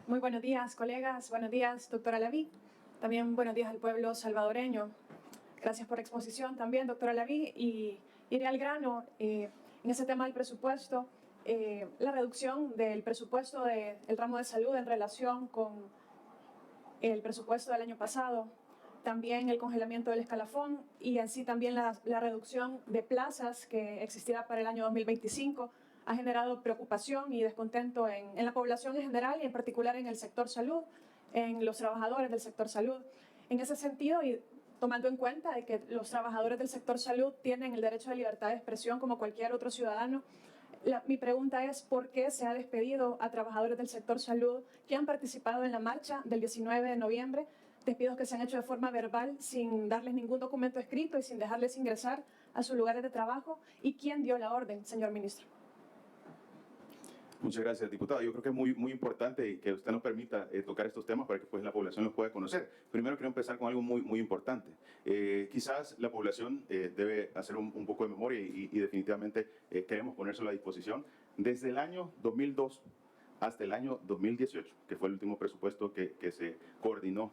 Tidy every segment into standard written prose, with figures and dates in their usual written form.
Muy buenos días, colegas. Buenos días, doctora Laví. También buenos días al pueblo salvadoreño. Gracias por la exposición también, doctora Laví. Y iré al grano en ese tema del presupuesto. La reducción del presupuesto del ramo de salud en relación con el presupuesto del año pasado. También el congelamiento del escalafón y así también la reducción de plazas que existirá para el año 2025 ha generado preocupación y descontento en la población en general y en particular en el sector salud, en los trabajadores del sector salud. En ese sentido, y tomando en cuenta de que los trabajadores del sector salud tienen el derecho de libertad de expresión como cualquier otro ciudadano, mi pregunta es ¿por qué se ha despedido a trabajadores del sector salud que han participado en la marcha del 19 de noviembre? Despidos que se han hecho de forma verbal sin darles ningún documento escrito y sin dejarles ingresar a sus lugares de trabajo. ¿Y quién dio la orden, señor ministro? Muchas gracias, diputado. Yo creo que es muy importante que usted nos permita tocar estos temas para que pues, la población los pueda conocer. Primero quiero empezar con algo muy importante. Quizás la población debe hacer un poco de memoria y definitivamente queremos ponérselo a disposición. Desde el año 2002 hasta el año 2018, que fue el último presupuesto que se coordinó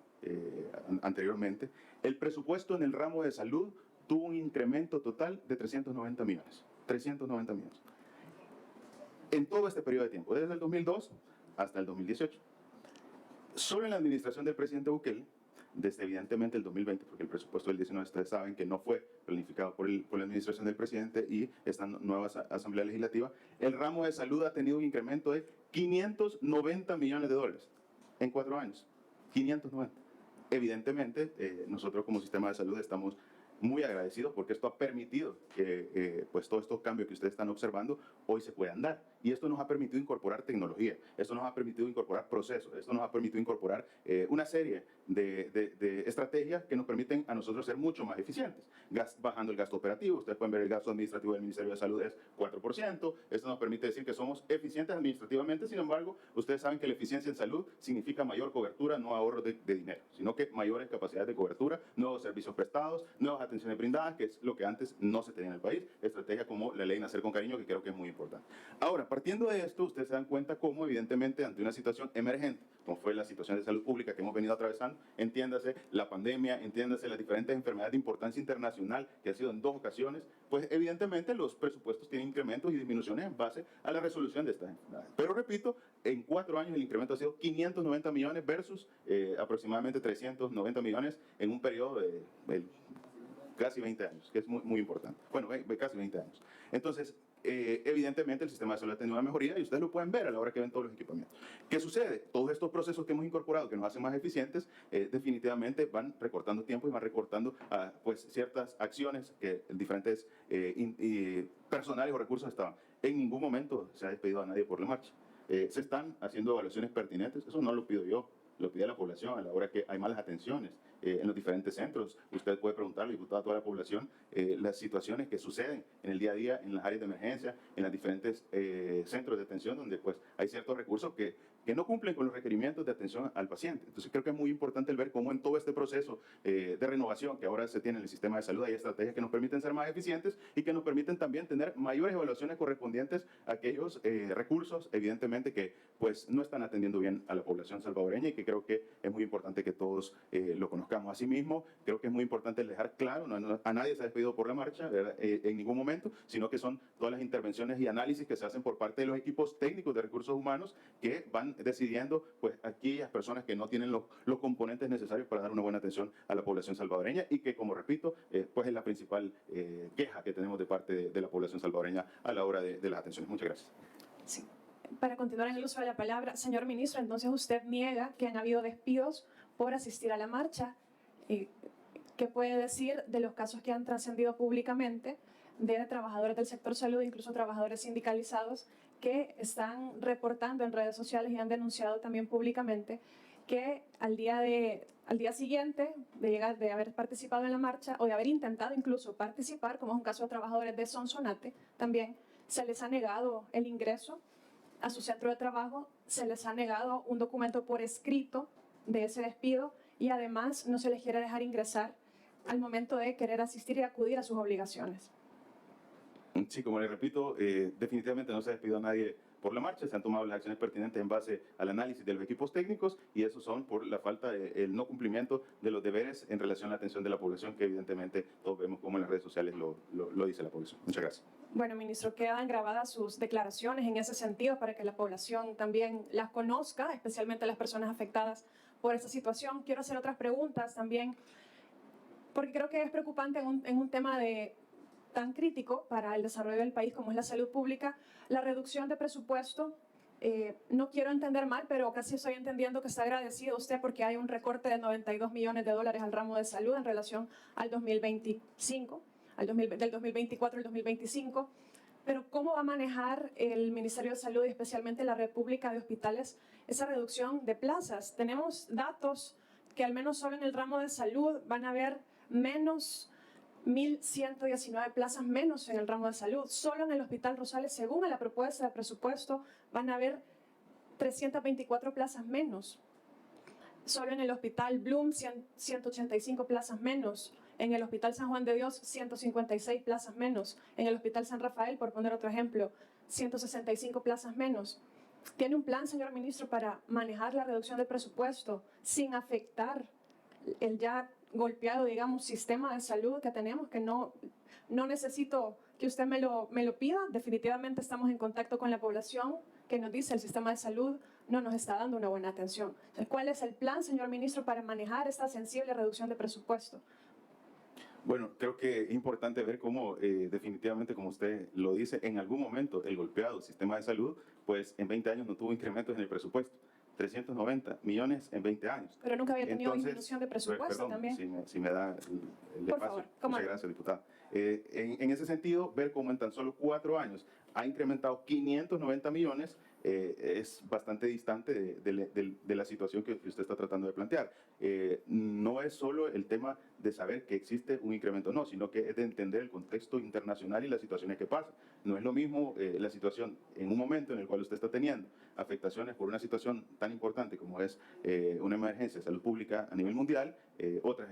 anteriormente, el presupuesto en el ramo de salud tuvo un incremento total de 390 millones. 390 millones. En todo este periodo de tiempo, desde el 2002 hasta el 2018. Solo en la administración del presidente Bukele, desde evidentemente el 2020, porque el presupuesto del 19 ustedes saben que no fue planificado por la administración del presidente y esta nueva asamblea legislativa, el ramo de salud ha tenido un incremento de 590 millones de dólares en 4 años. 590. Evidentemente, nosotros como sistema de salud estamos muy agradecidos porque esto ha permitido que pues todos estos cambios que ustedes están observando hoy se puedan dar. Y esto nos ha permitido incorporar tecnología, esto nos ha permitido incorporar procesos, esto nos ha permitido incorporar una serie de estrategias que nos permiten a nosotros ser mucho más eficientes. Bajando el gasto operativo, ustedes pueden ver el gasto administrativo del Ministerio de Salud es 4%, esto nos permite decir que somos eficientes administrativamente, sin embargo, ustedes saben que la eficiencia en salud significa mayor cobertura, no ahorro de dinero, sino que mayores capacidades de cobertura, nuevos servicios prestados, nuevas atenciones brindadas, que es lo que antes no se tenía en el país, estrategias como la ley Nacer con Cariño, que creo que es muy importante. Ahora, partiendo de esto, ustedes se dan cuenta cómo, evidentemente, ante una situación emergente, como fue la situación de salud pública que hemos venido atravesando, entiéndase la pandemia, entiéndase las diferentes enfermedades de importancia internacional, que ha sido en 2 ocasiones, pues evidentemente los presupuestos tienen incrementos y disminuciones en base a la resolución de estas enfermedades. Pero repito, en 4 años el incremento ha sido 590 millones versus aproximadamente 390 millones en un periodo de casi 20 años, que es muy importante. Bueno, casi 20 años. Entonces, evidentemente el sistema de salud ha tenido una mejoría y ustedes lo pueden ver a la hora que ven todos los equipamientos. ¿Qué sucede? Todos estos procesos que hemos incorporado, que nos hacen más eficientes, definitivamente van recortando tiempo y van recortando pues, ciertas acciones que diferentes personales o recursos estaban. En ningún momento se ha despedido a nadie por la marcha. Se están haciendo evaluaciones pertinentes, eso no lo pido yo, lo pide la población a la hora que hay malas atenciones en los diferentes centros. Usted puede preguntarle, diputado, a toda la población las situaciones que suceden en el día a día en las áreas de emergencia, en los diferentes centros de atención donde pues hay ciertos recursos que no cumplen con los requerimientos de atención al paciente. Entonces creo que es muy importante el ver cómo en todo este proceso de renovación que ahora se tiene en el sistema de salud hay estrategias que nos permiten ser más eficientes y que nos permiten también tener mayores evaluaciones correspondientes a aquellos recursos, evidentemente, que pues no están atendiendo bien a la población salvadoreña y que creo que es muy importante que todos lo conozcamos. Asimismo, creo que es muy importante dejar claro, a nadie se ha despedido por la marcha en ningún momento, sino que son todas las intervenciones y análisis que se hacen por parte de los equipos técnicos de recursos humanos que van decidiendo pues aquellas personas que no tienen los componentes necesarios para dar una buena atención a la población salvadoreña y que, como repito, pues es la principal queja que tenemos de parte de la población salvadoreña a la hora de las atenciones. Muchas gracias. Sí. Para continuar en el uso de la palabra, señor ministro, entonces usted niega que han habido despidos por asistir a la marcha. ¿Qué puede decir de los casos que han trascendido públicamente de trabajadores del sector salud, incluso trabajadores sindicalizados, que están reportando en redes sociales y han denunciado también públicamente que al día siguiente de haber participado en la marcha o de haber intentado incluso participar, como es un caso de trabajadores de Sonsonate, también se les ha negado el ingreso a su centro de trabajo, se les ha negado un documento por escrito de ese despido y además no se les quiere dejar ingresar al momento de querer asistir y acudir a sus obligaciones? Sí, como les repito, definitivamente no se ha despedido a nadie por la marcha, se han tomado las acciones pertinentes en base al análisis de los equipos técnicos y esos son por la falta, el no cumplimiento de los deberes en relación a la atención de la población, que evidentemente todos vemos como en las redes sociales lo dice la población. Muchas gracias. Bueno, ministro, quedan grabadas sus declaraciones en ese sentido para que la población también las conozca, especialmente las personas afectadas por esta situación. Quiero hacer otras preguntas también, porque creo que es preocupante en un tema tan crítico para el desarrollo del país como es la salud pública, la reducción de presupuesto. No quiero entender mal, pero casi estoy entendiendo que está agradecido usted porque hay un recorte de 92 millones de dólares al ramo de salud en relación al 2025. Del 2024 al 2025, pero ¿cómo va a manejar el Ministerio de Salud y especialmente la Red Pública de Hospitales esa reducción de plazas? Tenemos datos que al menos solo en el ramo de salud van a haber menos 1.119 plazas menos en el ramo de salud. Solo en el Hospital Rosales, según la propuesta de presupuesto, van a haber 324 plazas menos. Solo en el Hospital Bloom, 185 plazas menos. En el Hospital San Juan de Dios, 156 plazas menos. En el Hospital San Rafael, por poner otro ejemplo, 165 plazas menos. ¿Tiene un plan, señor ministro, para manejar la reducción del presupuesto sin afectar el ya golpeado, digamos, sistema de salud que tenemos? Que no necesito que usted me lo pida. Definitivamente estamos en contacto con la población que nos dice el sistema de salud no nos está dando una buena atención. Entonces, ¿cuál es el plan, señor ministro, para manejar esta sensible reducción de presupuesto? Bueno, creo que es importante ver cómo definitivamente, como usted lo dice, en algún momento el golpeado sistema de salud, pues en 20 años no tuvo incrementos en el presupuesto. 390 millones en 20 años. Pero nunca había tenido disminución de presupuesto perdón, también. Si me da el Por espacio. favor, Muchas gracias, diputada. En ese sentido, ver cómo en tan solo 4 años ha incrementado 590 millones es bastante distante de la situación que usted está tratando de plantear. No es solo el tema de saber que existe un incremento, no, sino que es de entender el contexto internacional y las situaciones que pasan. No es lo mismo la situación en un momento en el cual usted está teniendo afectaciones por una situación tan importante como es una emergencia de salud pública a nivel mundial, otras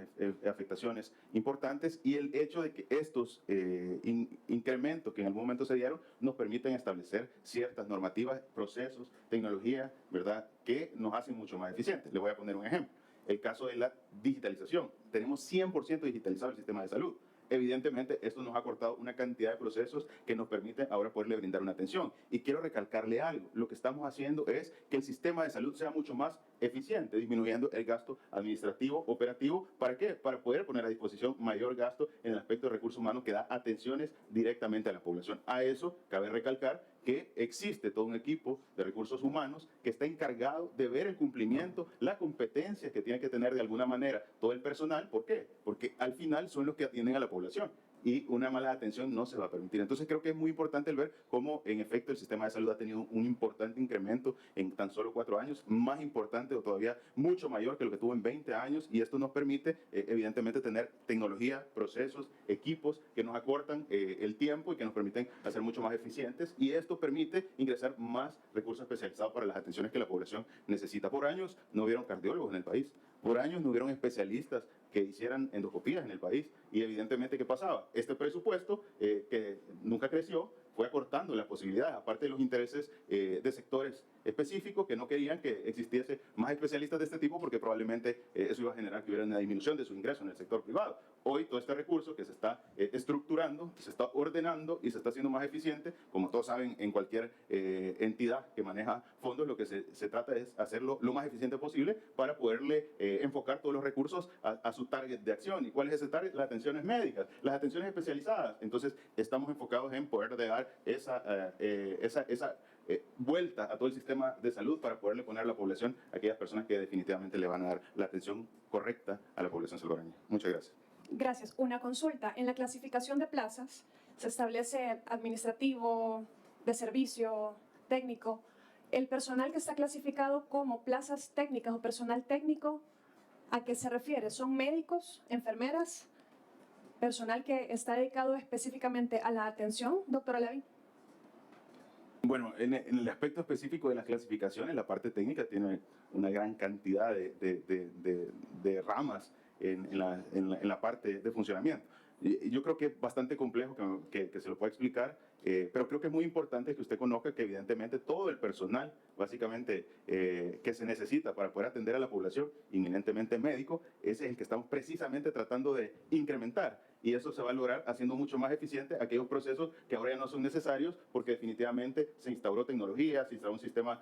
afectaciones importantes, y el hecho de que estos incrementos que en algún momento se dieron nos permiten establecer ciertas normativas, procesos, tecnología, ¿verdad?, que nos hacen mucho más eficientes. Le voy a poner un ejemplo. El caso de la digitalización. Tenemos 100% digitalizado el sistema de salud. Evidentemente, esto nos ha cortado una cantidad de procesos que nos permiten ahora poderle brindar una atención. Y quiero recalcarle algo. Lo que estamos haciendo es que el sistema de salud sea mucho más eficiente, disminuyendo el gasto administrativo, operativo. ¿Para qué? Para poder poner a disposición mayor gasto en el aspecto de recursos humanos que da atenciones directamente a la población. A eso cabe recalcar que existe todo un equipo de recursos humanos que está encargado de ver el cumplimiento, la competencia que tiene que tener de alguna manera todo el personal. ¿Por qué? Porque al final son los que atienden a la población y una mala atención no se va a permitir. Entonces creo que es muy importante el ver cómo en efecto el sistema de salud ha tenido un importante incremento en tan solo 4 años, más importante o todavía mucho mayor que lo que tuvo en 20 años, y esto nos permite evidentemente tener tecnología, procesos, equipos que nos acortan el tiempo y que nos permiten hacer mucho más eficientes, y esto permite ingresar más recursos especializados para las atenciones que la población necesita. Por años no hubieron cardiólogos en el país, por años no hubieron especialistas que hicieran endoscopías en el país, y evidentemente, ¿qué pasaba? Este presupuesto, que nunca creció, fue acortando las posibilidades, aparte de los intereses de sectores específicos que no querían que existiese más especialistas de este tipo, porque probablemente eso iba a generar que hubiera una disminución de sus ingresos en el sector privado. Hoy todo este recurso que se está estructurando, se está ordenando y se está haciendo más eficiente, como todos saben, en cualquier entidad que maneja fondos, lo que se trata es hacerlo lo más eficiente posible para poderle enfocar todos los recursos a su target de acción. ¿Y cuál es ese target? Las atenciones médicas, las atenciones especializadas. Entonces estamos enfocados en poder dar esa vuelta a todo el sistema de salud para poderle poner a la población a aquellas personas que definitivamente le van a dar la atención correcta a la población salvadoreña. Muchas gracias. Gracias. Una consulta. En la clasificación de plazas se establece administrativo, de servicio, técnico. El personal que está clasificado como plazas técnicas o personal técnico, ¿a qué se refiere? ¿Son médicos, enfermeras, personal que está dedicado específicamente a la atención, doctora Levy? Bueno, en el aspecto específico de las clasificaciones, la parte técnica tiene una gran cantidad de ramas en la parte de funcionamiento. Y yo creo que es bastante complejo que se lo pueda explicar, Pero creo que es muy importante que usted conozca que evidentemente todo el personal, básicamente, que se necesita para poder atender a la población, inminentemente médico, ese es el que estamos precisamente tratando de incrementar. Y eso se va a lograr haciendo mucho más eficiente aquellos procesos que ahora ya no son necesarios, porque definitivamente se instauró tecnología, se instauró un sistema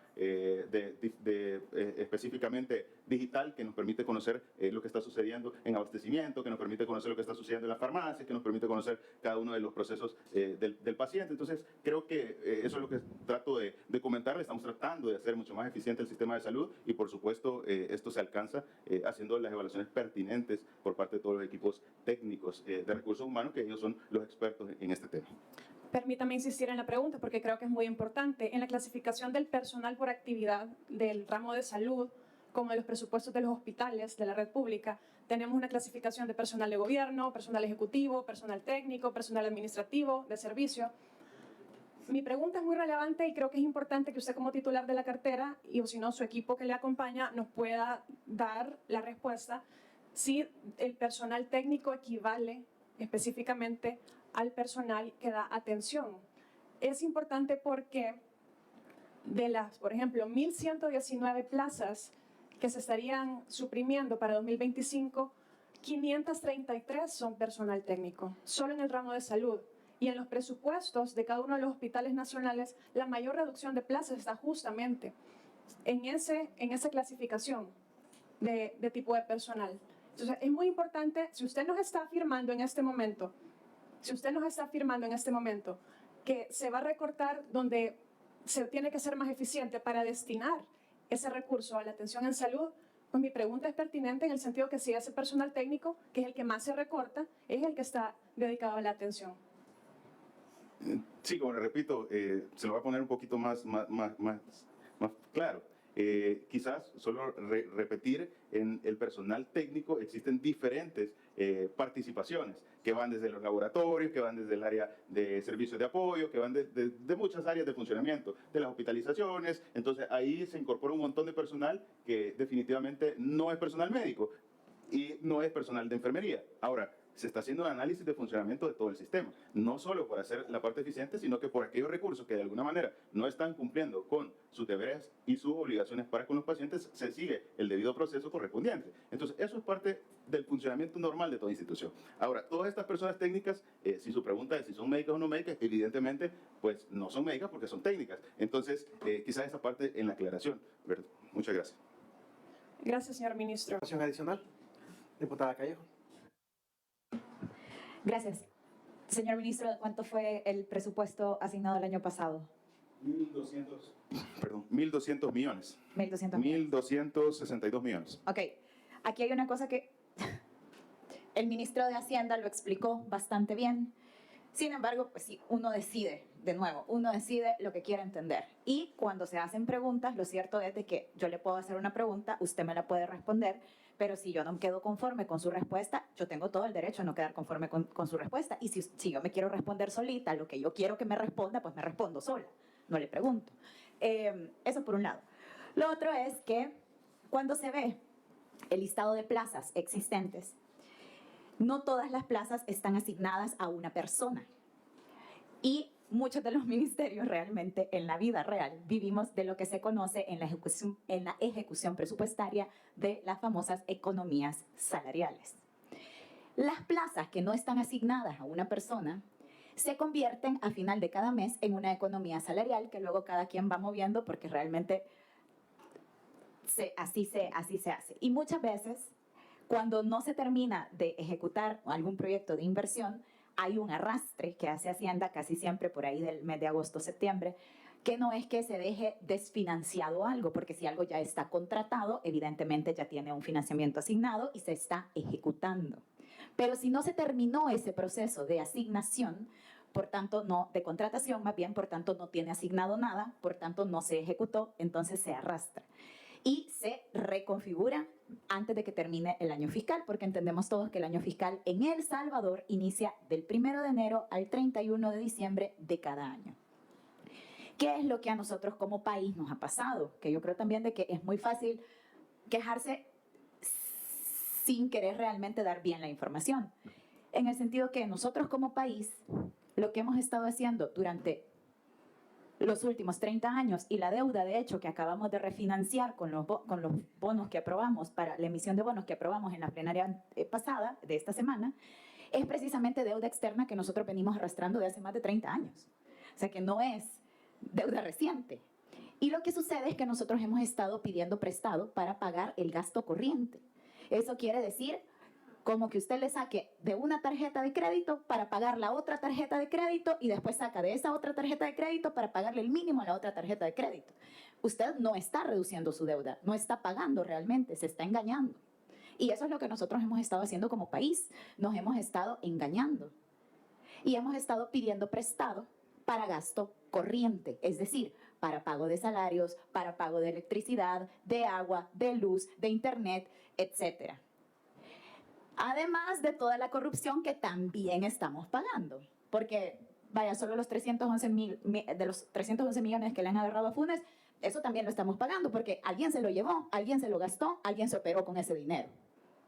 específicamente digital que nos permite conocer lo que está sucediendo en abastecimiento, que nos permite conocer lo que está sucediendo en las farmacias, que nos permite conocer cada uno de los procesos del paciente. Entonces, creo que eso es lo que trato de comentarle. Estamos tratando de hacer mucho más eficiente el sistema de salud y, por supuesto, esto se alcanza haciendo las evaluaciones pertinentes por parte de todos los equipos técnicos de recursos humanos, que ellos son los expertos en este tema. Permítame insistir en la pregunta porque creo que es muy importante. En la clasificación del personal por actividad del ramo de salud, como de los presupuestos de los hospitales de la red pública, tenemos una clasificación de personal de gobierno, personal ejecutivo, personal técnico, personal administrativo, de servicio. Mi pregunta es muy relevante y creo que es importante que usted como titular de la cartera, y o si no, su equipo que le acompaña, nos pueda dar la respuesta si el personal técnico equivale específicamente al personal que da atención. Es importante porque de las, por ejemplo, 1.119 plazas que se estarían suprimiendo para 2025, 533 son personal técnico, solo en el ramo de salud. Y en los presupuestos de cada uno de los hospitales nacionales, la mayor reducción de plazas está justamente en esa clasificación de tipo de personal. Entonces, es muy importante, si usted nos está afirmando en este momento, que se va a recortar donde se tiene que ser más eficiente para destinar ese recurso a la atención en salud, pues mi pregunta es pertinente en el sentido que si ese personal técnico, que es el que más se recorta, es el que está dedicado a la atención. Sí, como le repito, se lo voy a poner un poquito más claro. Quizás solo repetir, en el personal técnico existen diferentes participaciones que van desde los laboratorios, que van desde el área de servicios de apoyo, que van de muchas áreas de funcionamiento, de las hospitalizaciones. Entonces ahí se incorpora un montón de personal que definitivamente no es personal médico y no es personal de enfermería. Ahora, se está haciendo un análisis de funcionamiento de todo el sistema, no solo por hacer la parte eficiente, sino que por aquellos recursos que de alguna manera no están cumpliendo con sus deberes y sus obligaciones para con los pacientes, se sigue el debido proceso correspondiente. Entonces, eso es parte del funcionamiento normal de toda institución. Ahora, todas estas personas técnicas, si su pregunta es si son médicas o no médicas, evidentemente, pues no son médicas porque son técnicas. Entonces, quizás esa parte en la aclaración, ¿verdad? Muchas gracias. Gracias, señor ministro. Adicional, diputada Callejo. Gracias. Señor ministro, ¿cuánto fue el presupuesto asignado el año pasado? 1.200 millones. 1.200 millones. 1.262 millones. Ok, aquí hay una cosa que el ministro de Hacienda lo explicó bastante bien. Sin embargo, pues sí, uno decide lo que quiere entender. Y cuando se hacen preguntas, lo cierto es de que yo le puedo hacer una pregunta, usted me la puede responder, pero si yo no quedo conforme con su respuesta, yo tengo todo el derecho a no quedar conforme con su respuesta. Y si yo me quiero responder solita, lo que yo quiero que me responda, pues me respondo sola, no le pregunto. Eso por un lado. Lo otro es que cuando se ve el listado de plazas existentes, no todas las plazas están asignadas a una persona. Y muchos de los ministerios realmente en la vida real vivimos de lo que se conoce en la ejecución presupuestaria de las famosas economías salariales. Las plazas que no están asignadas a una persona se convierten a final de cada mes en una economía salarial que luego cada quien va moviendo porque realmente así se hace. Y muchas veces, cuando no se termina de ejecutar algún proyecto de inversión, hay un arrastre que hace Hacienda casi siempre por ahí del mes de agosto-septiembre, que no es que se deje desfinanciado algo, porque si algo ya está contratado, evidentemente ya tiene un financiamiento asignado y se está ejecutando. Pero si no se terminó ese proceso de asignación, por tanto no, de contratación más bien, por tanto no tiene asignado nada, por tanto no se ejecutó, entonces se arrastra. Y se reconfigura antes de que termine el año fiscal, porque entendemos todos que el año fiscal en El Salvador inicia del 1 de enero al 31 de diciembre de cada año. ¿Qué es lo que a nosotros como país nos ha pasado? Que yo creo también de que es muy fácil quejarse sin querer realmente dar bien la información. En el sentido que nosotros como país, lo que hemos estado haciendo durante los últimos 30 años y la deuda, de hecho, que acabamos de refinanciar con los bonos que aprobamos, para la emisión de bonos que aprobamos en la plenaria pasada, de esta semana, es precisamente deuda externa que nosotros venimos arrastrando de hace más de 30 años. O sea, que no es deuda reciente. Y lo que sucede es que nosotros hemos estado pidiendo prestado para pagar el gasto corriente. Eso quiere decir como que usted le saque de una tarjeta de crédito para pagar la otra tarjeta de crédito y después saca de esa otra tarjeta de crédito para pagarle el mínimo a la otra tarjeta de crédito. Usted no está reduciendo su deuda, no está pagando realmente, se está engañando. Y eso es lo que nosotros hemos estado haciendo como país, nos hemos estado engañando. Y hemos estado pidiendo prestado para gasto corriente, es decir, para pago de salarios, para pago de electricidad, de agua, de luz, de internet, etcétera. Además de toda la corrupción que también estamos pagando. Porque, vaya, solo los 311 millones que le han agarrado a Funes, eso también lo estamos pagando porque alguien se lo llevó, alguien se lo gastó, alguien se operó con ese dinero.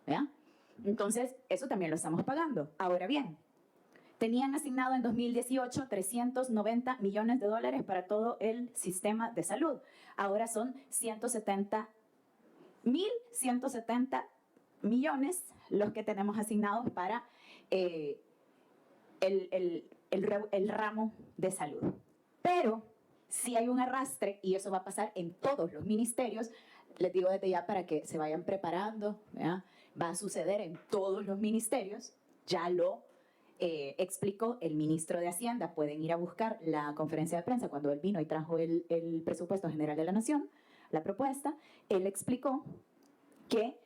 ¿Ya? Entonces, eso también lo estamos pagando. Ahora bien, tenían asignado en 2018 390 millones de dólares para todo el sistema de salud. Ahora son 170 millones los que tenemos asignados para el ramo de salud. Pero si hay un arrastre, y eso va a pasar en todos los ministerios, les digo desde ya para que se vayan preparando, ¿ya? Va a suceder en todos los ministerios, ya lo explicó el ministro de Hacienda, pueden ir a buscar la conferencia de prensa cuando él vino y trajo el presupuesto general de la Nación, la propuesta, él explicó que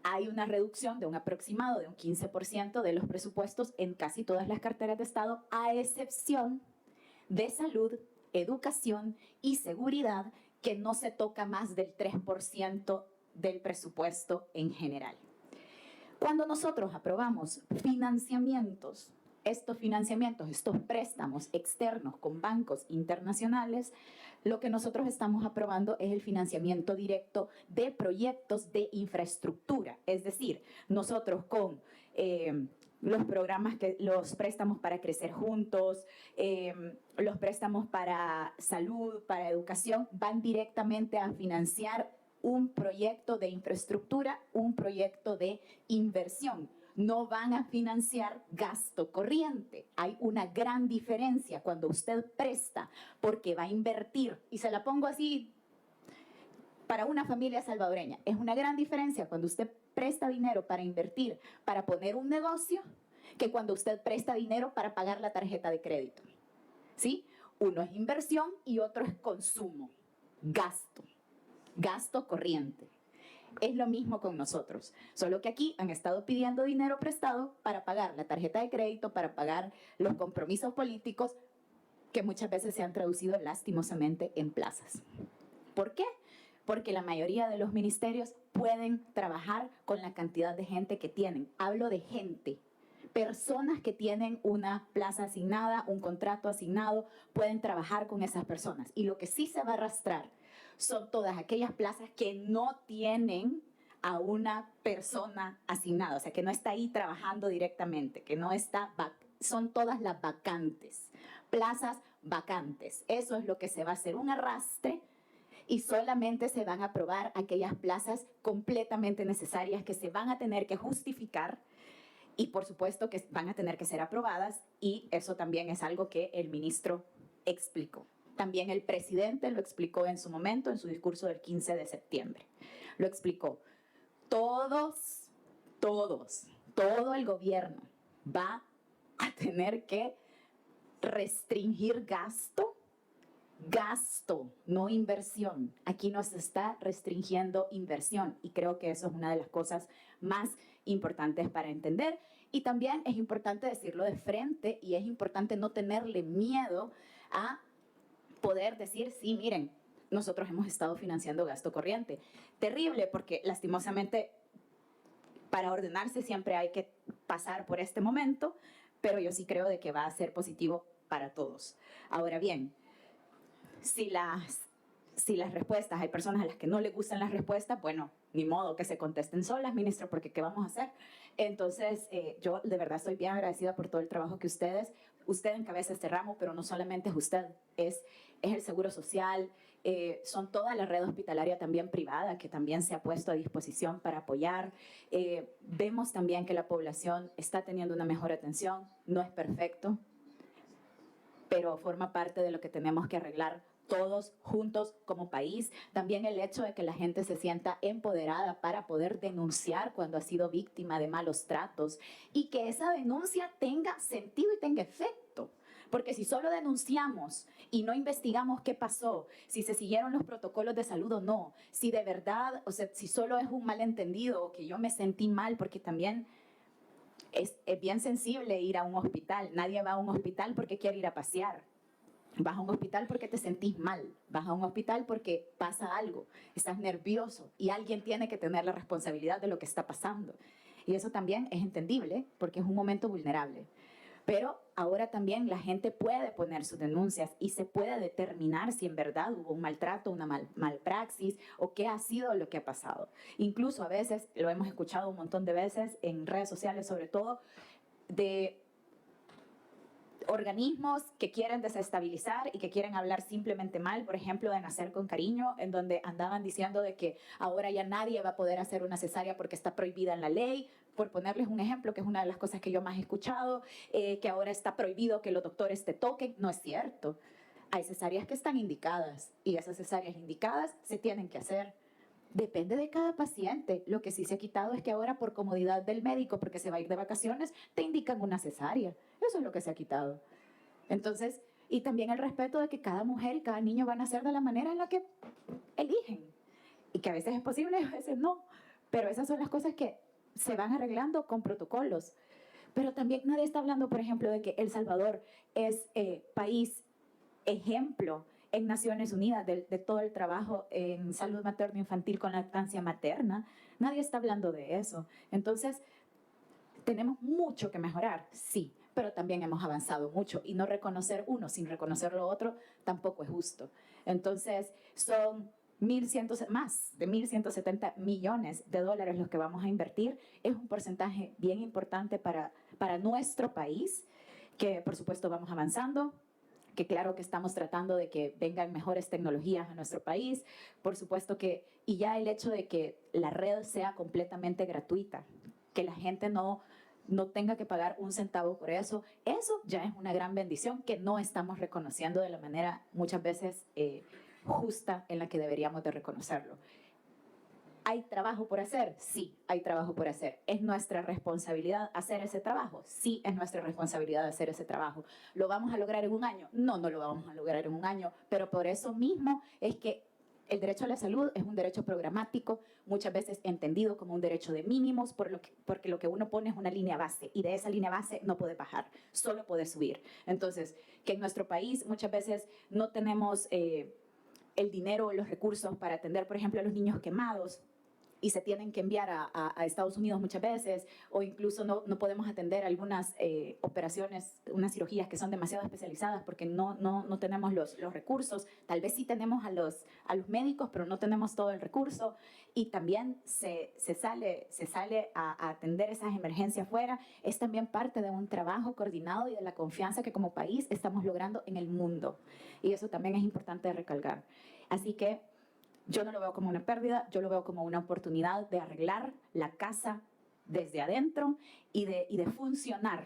hay una reducción de un aproximado de un 15% de los presupuestos en casi todas las carteras de Estado, a excepción de salud, educación y seguridad, que no se toca más del 3% del presupuesto en general. Cuando nosotros aprobamos financiamientos, estos préstamos externos con bancos internacionales, lo que nosotros estamos aprobando es el financiamiento directo de proyectos de infraestructura. Es decir, nosotros con los programas, los préstamos para crecer juntos, los préstamos para salud, para educación, van directamente a financiar un proyecto de infraestructura, un proyecto de inversión. No van a financiar gasto corriente. Hay una gran diferencia cuando usted presta porque va a invertir, y se la pongo así para una familia salvadoreña, es una gran diferencia cuando usted presta dinero para invertir, para poner un negocio, que cuando usted presta dinero para pagar la tarjeta de crédito. ¿Sí? Uno es inversión y otro es consumo, gasto corriente. Es lo mismo con nosotros, solo que aquí han estado pidiendo dinero prestado para pagar la tarjeta de crédito, para pagar los compromisos políticos que muchas veces se han traducido lastimosamente en plazas. ¿Por qué? Porque la mayoría de los ministerios pueden trabajar con la cantidad de gente que tienen. Hablo de gente. Personas que tienen una plaza asignada, un contrato asignado, pueden trabajar con esas personas. Y lo que sí se va a arrastrar son todas aquellas plazas que no tienen a una persona asignada, o sea, que no está ahí trabajando directamente, que no está, son todas las vacantes, plazas vacantes. Eso es lo que se va a hacer, un arrastre, y solamente se van a aprobar aquellas plazas completamente necesarias que se van a tener que justificar y por supuesto que van a tener que ser aprobadas, y eso también es algo que el ministro explicó. También el presidente lo explicó en su momento, en su discurso del 15 de septiembre. Lo explicó. Todo el gobierno va a tener que restringir gasto, no inversión. Aquí nos está restringiendo inversión y creo que eso es una de las cosas más importantes para entender. Y también es importante decirlo de frente y es importante no tenerle miedo a poder decir, sí, miren, nosotros hemos estado financiando gasto corriente. Terrible, porque lastimosamente para ordenarse siempre hay que pasar por este momento, pero yo sí creo de que va a ser positivo para todos. Ahora bien, si si las respuestas, hay personas a las que no les gustan las respuestas, bueno, ni modo que se contesten solas, ministro, porque ¿qué vamos a hacer? Entonces, yo de verdad estoy bien agradecida por todo el trabajo que usted encabeza este ramo, pero no solamente es usted, es el Seguro Social, son toda la red hospitalaria también privada que también se ha puesto a disposición para apoyar. Vemos también que la población está teniendo una mejor atención, no es perfecto, pero forma parte de lo que tenemos que arreglar todos juntos como país. También el hecho de que la gente se sienta empoderada para poder denunciar cuando ha sido víctima de malos tratos y que esa denuncia tenga sentido y tenga efecto. Porque si solo denunciamos y no investigamos qué pasó, si se siguieron los protocolos de salud o no, si de verdad, o sea, si solo es un malentendido o que yo me sentí mal, porque también es bien sensible ir a un hospital. Nadie va a un hospital porque quiere ir a pasear. Vas a un hospital porque te sentís mal. Vas a un hospital porque pasa algo. Estás nervioso y alguien tiene que tener la responsabilidad de lo que está pasando. Y eso también es entendible porque es un momento vulnerable. Pero ahora también la gente puede poner sus denuncias y se puede determinar si en verdad hubo un maltrato, una malpraxis o qué ha sido lo que ha pasado. Incluso a veces, lo hemos escuchado un montón de veces en redes sociales sobre todo, de organismos que quieren desestabilizar y que quieren hablar simplemente mal, por ejemplo, de Nacer con Cariño, en donde andaban diciendo de que ahora ya nadie va a poder hacer una cesárea porque está prohibida en la ley, por ponerles un ejemplo, que es una de las cosas que yo más he escuchado, que ahora está prohibido que los doctores te toquen. No es cierto. Hay cesáreas que están indicadas y esas cesáreas indicadas se tienen que hacer. Depende de cada paciente. Lo que sí se ha quitado es que ahora por comodidad del médico, porque se va a ir de vacaciones, te indican una cesárea. Eso es lo que se ha quitado. Entonces, y también el respeto de que cada mujer y cada niño van a nacer de la manera en la que eligen. Y que a veces es posible y a veces no. Pero esas son las cosas que se van arreglando con protocolos. Pero también nadie está hablando, por ejemplo, de que El Salvador es país ejemplo en Naciones Unidas de todo el trabajo en salud materno-infantil con lactancia materna. Nadie está hablando de eso. Entonces, tenemos mucho que mejorar, sí, pero también hemos avanzado mucho y no reconocer uno sin reconocer lo otro tampoco es justo. Entonces, son más de 1.170 millones de dólares los que vamos a invertir. Es un porcentaje bien importante para nuestro país, que por supuesto vamos avanzando, que claro que estamos tratando de que vengan mejores tecnologías a nuestro país, por supuesto que, y ya el hecho de que la red sea completamente gratuita, que la gente no tenga que pagar un centavo por eso, eso ya es una gran bendición que no estamos reconociendo de la manera muchas veces justa en la que deberíamos de reconocerlo. ¿Hay trabajo por hacer? Sí, hay trabajo por hacer. ¿Es nuestra responsabilidad hacer ese trabajo? Sí, es nuestra responsabilidad hacer ese trabajo. ¿Lo vamos a lograr en un año? No, no lo vamos a lograr en un año, pero por eso mismo es que el derecho a la salud es un derecho programático, muchas veces entendido como un derecho de mínimos, porque lo que uno pone es una línea base, y de esa línea base no puede bajar, solo puede subir. Entonces, que en nuestro país muchas veces no tenemos el dinero o los recursos para atender, por ejemplo, a los niños quemados, y se tienen que enviar a Estados Unidos muchas veces, o incluso no podemos atender algunas operaciones, unas cirugías que son demasiado especializadas porque no tenemos los recursos. Tal vez sí tenemos a los médicos, pero no tenemos todo el recurso, y también se sale a atender esas emergencias fuera. Es también parte de un trabajo coordinado y de la confianza que como país estamos logrando en el mundo, y eso también es importante recalcar. Así que yo no lo veo como una pérdida, yo lo veo como una oportunidad de arreglar la casa desde adentro y de funcionar.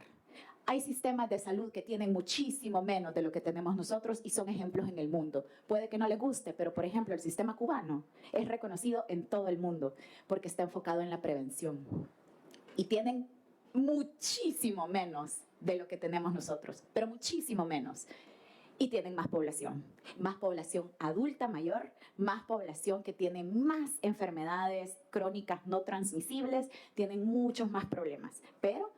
Hay sistemas de salud que tienen muchísimo menos de lo que tenemos nosotros y son ejemplos en el mundo. Puede que no les guste, pero por ejemplo el sistema cubano es reconocido en todo el mundo porque está enfocado en la prevención. Y tienen muchísimo menos de lo que tenemos nosotros, pero muchísimo menos. Y tienen más población adulta mayor, más población que tiene más enfermedades crónicas no transmisibles, tienen muchos más problemas, pero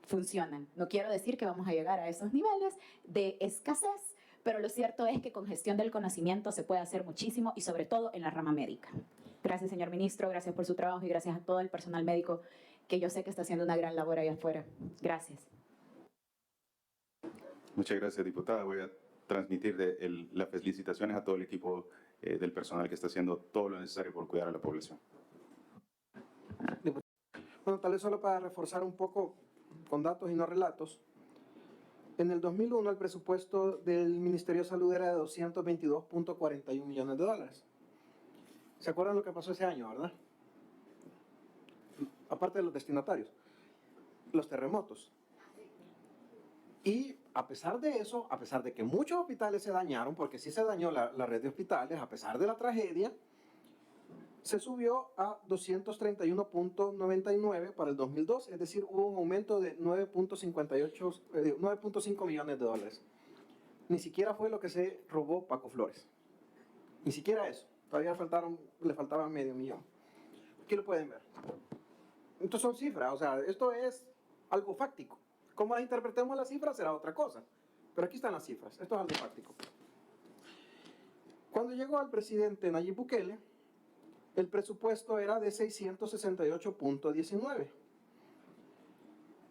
funcionan. No quiero decir que vamos a llegar a esos niveles de escasez, pero lo cierto es que con gestión del conocimiento se puede hacer muchísimo, y sobre todo en la rama médica. Gracias, señor ministro, gracias por su trabajo y gracias a todo el personal médico que yo sé que está haciendo una gran labor ahí afuera. Gracias. Muchas gracias, diputada. Voy a transmitir las felicitaciones a todo el equipo del personal que está haciendo todo lo necesario por cuidar a la población. Bueno, tal vez solo para reforzar un poco con datos y no relatos. En el 2001 el presupuesto del Ministerio de Salud era de 222.41 millones de dólares. ¿Se acuerdan lo que pasó ese año, verdad? Aparte de los destinatarios, los terremotos. Y a pesar de eso, a pesar de que muchos hospitales se dañaron, porque sí se dañó la red de hospitales, a pesar de la tragedia, se subió a 231.99 para el 2002, es decir, hubo un aumento de 9.5 millones de dólares. Ni siquiera fue lo que se robó Paco Flores. Ni siquiera eso. Todavía le faltaba medio millón. Aquí lo pueden ver. Entonces son cifras, o sea, esto es algo fáctico. Cómo las interpretemos las cifras será otra cosa. Pero aquí están las cifras, esto es algo fáctico. Cuando llegó al presidente Nayib Bukele, el presupuesto era de 668.19.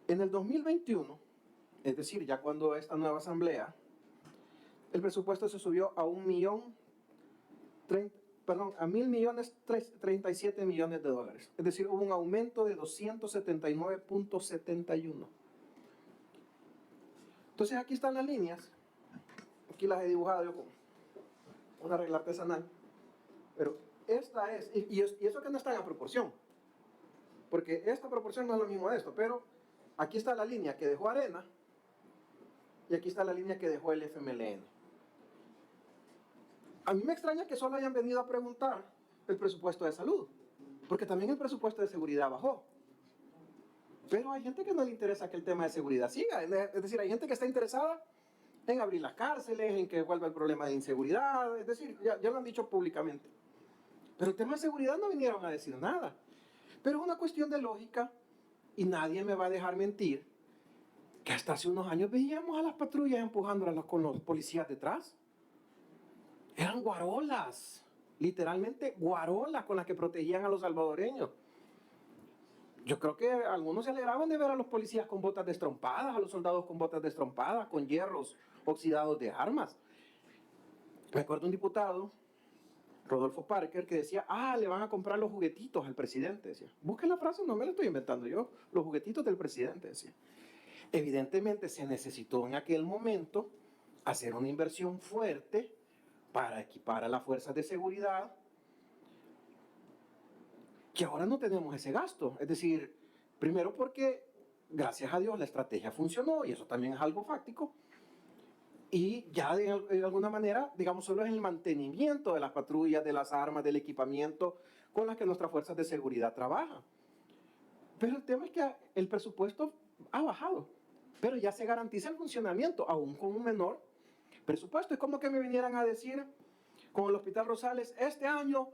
En el 2021, es decir, ya cuando esta nueva asamblea, el presupuesto se subió a 1.037 millones de dólares. Es decir, hubo un aumento de 279.71. Entonces aquí están las líneas. Aquí las he dibujado yo con una regla artesanal. Pero esta es, y eso que no está en proporción, porque esta proporción no es lo mismo de esto, pero aquí está la línea que dejó Arena y aquí está la línea que dejó el FMLN. A mí me extraña que solo hayan venido a preguntar el presupuesto de salud, porque también el presupuesto de seguridad bajó. Pero hay gente que no le interesa que el tema de seguridad siga, es decir, hay gente que está interesada en abrir las cárceles, en que vuelva el problema de inseguridad, es decir, ya lo han dicho públicamente. Pero el tema de seguridad no vinieron a decir nada. Pero es una cuestión de lógica y nadie me va a dejar mentir que hasta hace unos años veíamos a las patrullas empujándolas con los policías detrás. Eran guarolas, literalmente guarolas con las que protegían a los salvadoreños. Yo creo que algunos se alegraban de ver a los policías con botas destrompadas, a los soldados con botas destrompadas, con hierros oxidados de armas. Me acuerdo un diputado, Rodolfo Parker, que decía, le van a comprar los juguetitos al presidente, decía. Busquen la frase, no me la estoy inventando yo, los juguetitos del presidente, decía. Evidentemente se necesitó en aquel momento hacer una inversión fuerte para equipar a las fuerzas de seguridad, que ahora no tenemos ese gasto. Es decir, primero porque, gracias a Dios, la estrategia funcionó, y eso también es algo fáctico, y ya de alguna manera, digamos, solo es el mantenimiento de las patrullas, de las armas, del equipamiento con las que nuestras fuerzas de seguridad trabajan. Pero el tema es que el presupuesto ha bajado, pero ya se garantiza el funcionamiento, aún con un menor presupuesto. Es como que me vinieran a decir con el Hospital Rosales, este año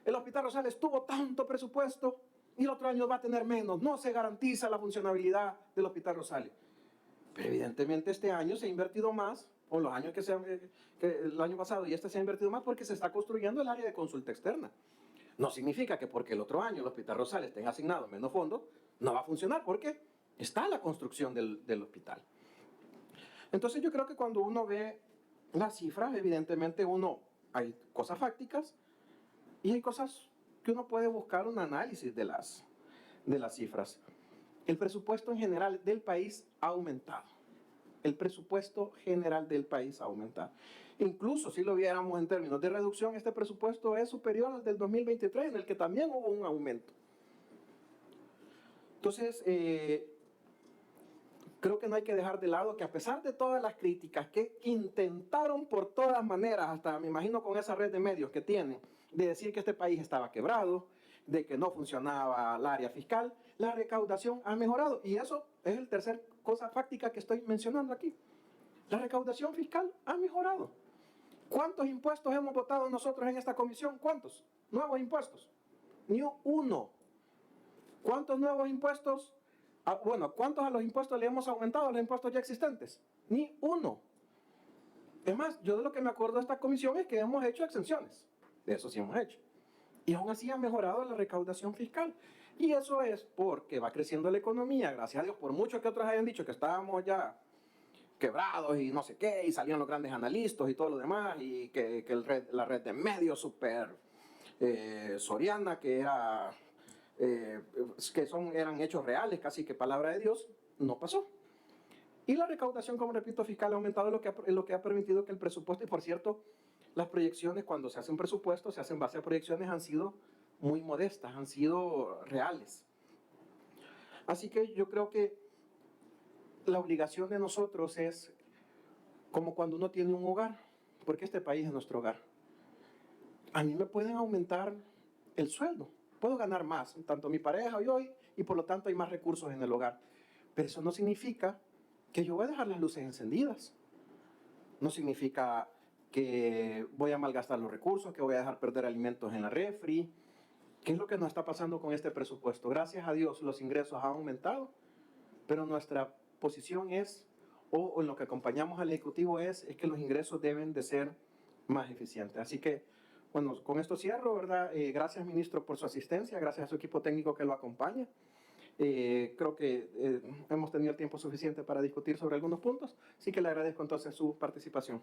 el Hospital Rosales tuvo tanto presupuesto y el otro año va a tener menos. No se garantiza la funcionabilidad del Hospital Rosales. Pero evidentemente este año se ha invertido más, o los años que el año pasado y este se ha invertido más porque se está construyendo el área de consulta externa. No significa que porque el otro año el Hospital Rosales tenga asignado menos fondos, no va a funcionar, porque está la construcción del hospital. Entonces yo creo que cuando uno ve las cifras, evidentemente hay cosas fácticas y hay cosas que uno puede buscar un análisis de las cifras. El presupuesto en general del país ha aumentado. El presupuesto general del país ha aumentado. Incluso si lo viéramos en términos de reducción, este presupuesto es superior al del 2023, en el que también hubo un aumento. Entonces, creo que no hay que dejar de lado que a pesar de todas las críticas que intentaron por todas maneras, hasta me imagino con esa red de medios que tienen, de decir que este país estaba quebrado, de que no funcionaba el área fiscal, la recaudación ha mejorado. Y eso es la tercera cosa fáctica que estoy mencionando aquí. La recaudación fiscal ha mejorado. ¿Cuántos impuestos hemos votado nosotros en esta comisión? ¿Cuántos? Nuevos impuestos. Ni uno. ¿Cuántos nuevos impuestos? ¿Cuántos a los impuestos le hemos aumentado a los impuestos ya existentes? Ni uno. Es más, yo de lo que me acuerdo de esta comisión es que hemos hecho exenciones. De eso sí hemos hecho. Y aún así ha mejorado la recaudación fiscal. Y eso es porque va creciendo la economía, gracias a Dios, por mucho que otros hayan dicho que estábamos ya quebrados y no sé qué, y salían los grandes analistas y todo lo demás, y que la red de medios super soriana, que era, eran hechos reales, casi que palabra de Dios, no pasó. Y la recaudación, como repito, fiscal ha aumentado, lo que ha permitido que el presupuesto, y por cierto, las proyecciones, cuando se hacen presupuestos, se hacen base a proyecciones, han sido muy modestas, han sido reales. Así que yo creo que la obligación de nosotros es como cuando uno tiene un hogar, porque este país es nuestro hogar. A mí me pueden aumentar el sueldo, puedo ganar más, tanto mi pareja y hoy, y por lo tanto hay más recursos en el hogar. Pero eso no significa que yo voy a dejar las luces encendidas. No significa que voy a malgastar los recursos, que voy a dejar perder alimentos en la refri. ¿Qué es lo que nos está pasando con este presupuesto? Gracias a Dios los ingresos han aumentado, pero nuestra posición es, o en lo que acompañamos al Ejecutivo es que los ingresos deben de ser más eficientes. Así que, bueno, con esto cierro, ¿verdad? Gracias, ministro, por su asistencia, gracias a su equipo técnico que lo acompaña. Creo que hemos tenido el tiempo suficiente para discutir sobre algunos puntos, así que le agradezco entonces su participación.